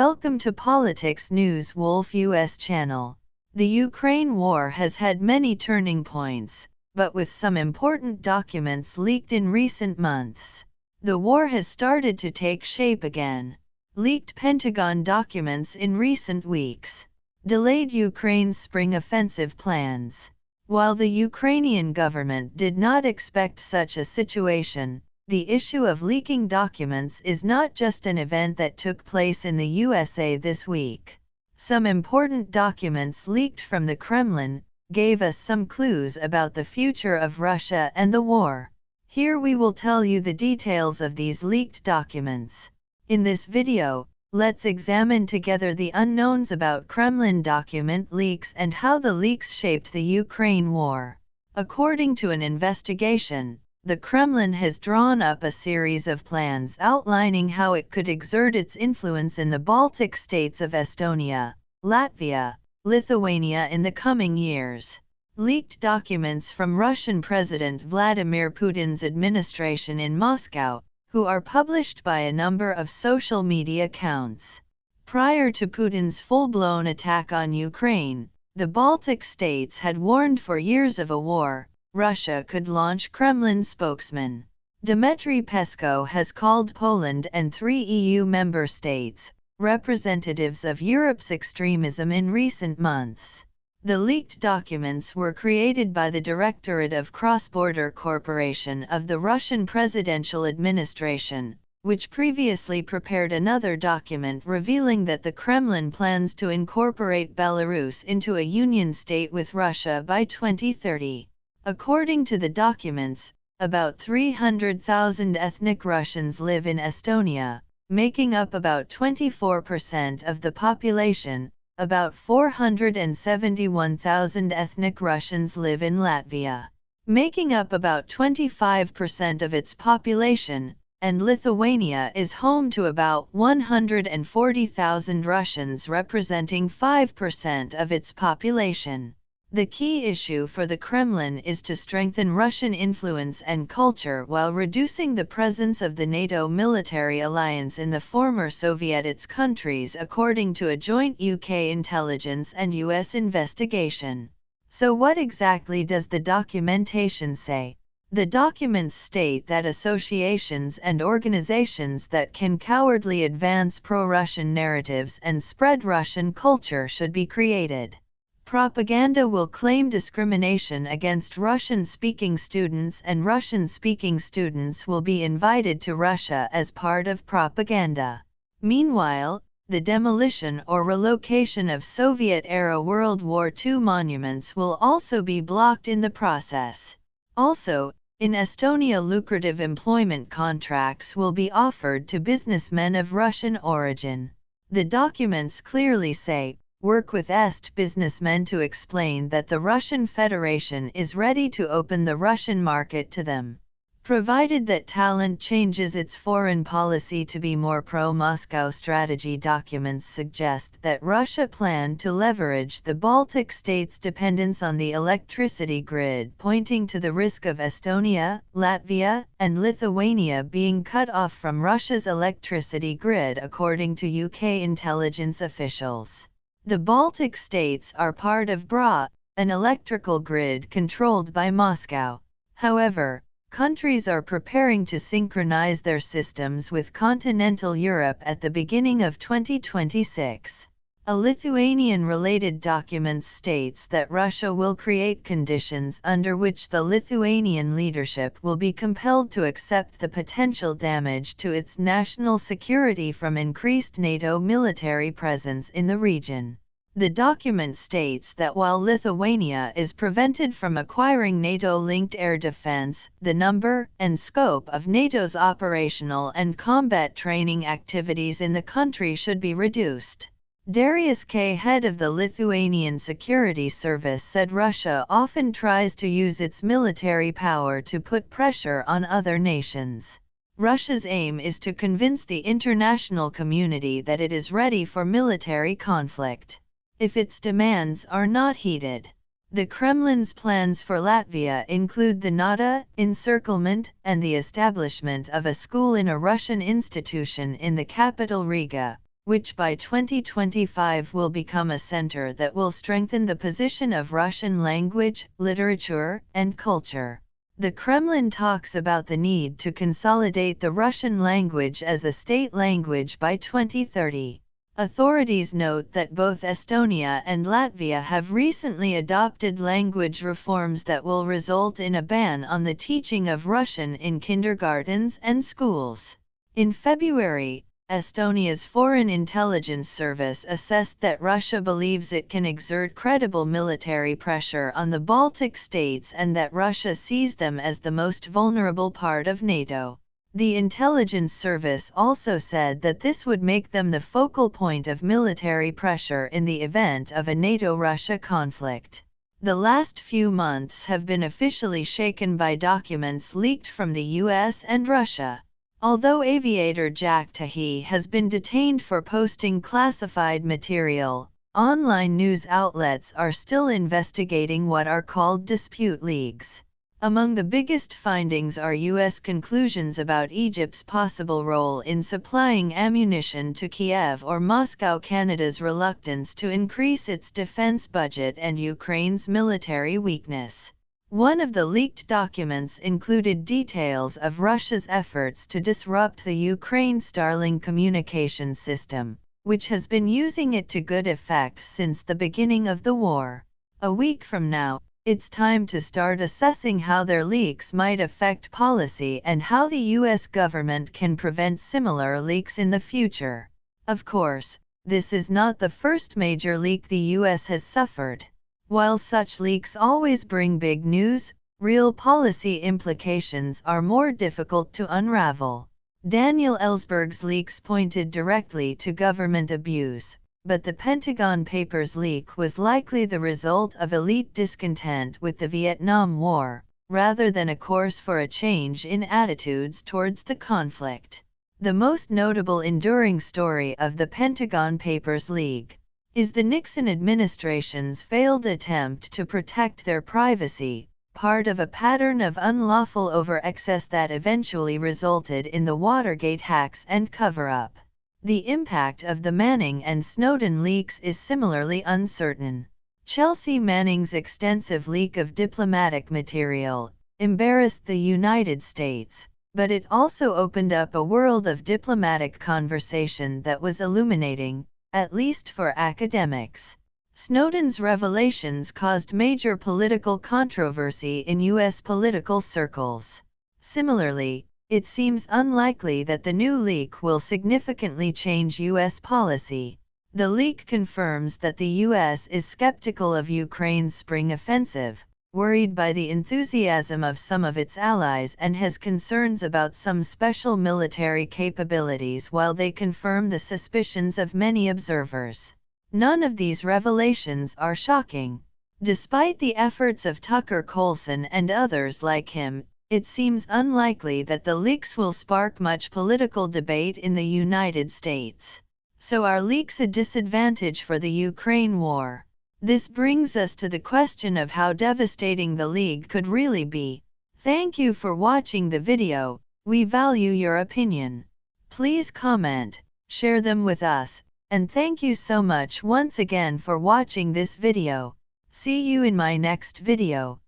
Welcome to Politics News Wolf US channel. The Ukraine war has had many turning points, but with some important documents leaked in recent months, the war has started to take shape again. Leaked Pentagon documents in recent weeks delayed Ukraine's spring offensive plans. While the Ukrainian government did not expect such a situation, the issue of leaking documents is not just an event that took place in the USA this week. Some important documents leaked from the Kremlin gave us some clues about the future of Russia and the war. Here we will tell you the details of these leaked documents. In this video, let's examine together the unknowns about Kremlin document leaks and how the leaks shaped the Ukraine war. According to an investigation, the Kremlin has drawn up a series of plans outlining how it could exert its influence in the Baltic states of Estonia, Latvia, Lithuania in the coming years. Leaked documents from Russian President Vladimir Putin's administration in Moscow, who are published by a number of social media accounts. Prior to Putin's full-blown attack on Ukraine, the Baltic states had warned for years of a war Russia could launch. Kremlin spokesman Dmitry Peskov has called Poland and 3 EU member states representatives of Europe's extremism in recent months. The leaked documents were created by the Directorate of Cross-Border Cooperation of the Russian Presidential Administration, which previously prepared another document revealing that the Kremlin plans to incorporate Belarus into a union state with Russia by 2030. According to the documents, about 300,000 ethnic Russians live in Estonia, making up about 24% of the population. About 471,000 ethnic Russians live in Latvia, making up about 25% of its population, and Lithuania is home to about 140,000 Russians representing 5% of its population. The key issue for the Kremlin is to strengthen Russian influence and culture while reducing the presence of the NATO military alliance in the former Soviet countries, according to a joint UK intelligence and US investigation. So what exactly does the documentation say? The documents state that associations and organizations that can cowardly advance pro-Russian narratives and spread Russian culture should be created. Propaganda will claim discrimination against Russian-speaking students, and Russian-speaking students will be invited to Russia as part of propaganda. Meanwhile, the demolition or relocation of Soviet-era World War II monuments will also be blocked in the process. Also, in Estonia, lucrative employment contracts will be offered to businessmen of Russian origin. The documents clearly say, work with Est businessmen to explain that the Russian Federation is ready to open the Russian market to them, provided that talent changes its foreign policy to be more pro-Moscow. Strategy documents suggest that Russia planned to leverage the Baltic states' dependence on the electricity grid, pointing to the risk of Estonia, Latvia, and Lithuania being cut off from Russia's electricity grid, according to UK intelligence officials. The Baltic states are part of BRA, an electrical grid controlled by Moscow. However, countries are preparing to synchronize their systems with continental Europe at the beginning of 2026. A Lithuanian-related document states that Russia will create conditions under which the Lithuanian leadership will be compelled to accept the potential damage to its national security from increased NATO military presence in the region. The document states that while Lithuania is prevented from acquiring NATO-linked air defense, the number and scope of NATO's operational and combat training activities in the country should be reduced. Darius K., head of the Lithuanian Security Service, said Russia often tries to use its military power to put pressure on other nations. Russia's aim is to convince the international community that it is ready for military conflict if its demands are not heeded. The Kremlin's plans for Latvia include the NATO encirclement and the establishment of a school in a Russian institution in the capital Riga, which by 2025 will become a center that will strengthen the position of Russian language, literature, and culture. The Kremlin talks about the need to consolidate the Russian language as a state language by 2030. Authorities note that both Estonia and Latvia have recently adopted language reforms that will result in a ban on the teaching of Russian in kindergartens and schools. In February, Estonia's Foreign Intelligence Service assessed that Russia believes it can exert credible military pressure on the Baltic states and that Russia sees them as the most vulnerable part of NATO. The intelligence service also said that this would make them the focal point of military pressure in the event of a NATO-Russia conflict. The last few months have been officially shaken by documents leaked from the US and Russia. Although aviator Jack Tahi has been detained for posting classified material, online news outlets are still investigating what are called dispute leaks. Among the biggest findings are U.S. conclusions about Egypt's possible role in supplying ammunition to Kiev or Moscow, Canada's reluctance to increase its defense budget, and Ukraine's military weakness. One of the leaked documents included details of Russia's efforts to disrupt the Ukraine Starlink communications system, which has been using it to good effect since the beginning of the war. A week from now, it's time to start assessing how their leaks might affect policy and how the U.S. government can prevent similar leaks in the future. Of course, this is not the first major leak the U.S. has suffered. While such leaks always bring big news, real policy implications are more difficult to unravel. Daniel Ellsberg's leaks pointed directly to government abuse, but the Pentagon Papers leak was likely the result of elite discontent with the Vietnam War, rather than a course for a change in attitudes towards the conflict. The most notable enduring story of the Pentagon Papers leak is the Nixon administration's failed attempt to protect their privacy, part of a pattern of unlawful over-access that eventually resulted in the Watergate hacks and cover-up. The impact of the Manning and Snowden leaks is similarly uncertain. Chelsea Manning's extensive leak of diplomatic material embarrassed the United States, but it also opened up a world of diplomatic conversation that was illuminating, at least for academics. Snowden's revelations caused major political controversy in U.S. political circles. Similarly, it seems unlikely that the new leak will significantly change U.S. policy. The leak confirms that the U.S. is skeptical of Ukraine's spring offensive, worried by the enthusiasm of some of its allies, and has concerns about some special military capabilities, while they confirm the suspicions of many observers. None of these revelations are shocking. Despite the efforts of Tucker Carlson and others like him, it seems unlikely that the leaks will spark much political debate in the United States. So are leaks a disadvantage for the Ukraine war? This brings us to the question of how devastating the leak could really be. Thank you for watching the video. We value your opinion. Please comment, share them with us, and thank you so much once again for watching this video. See you in my next video.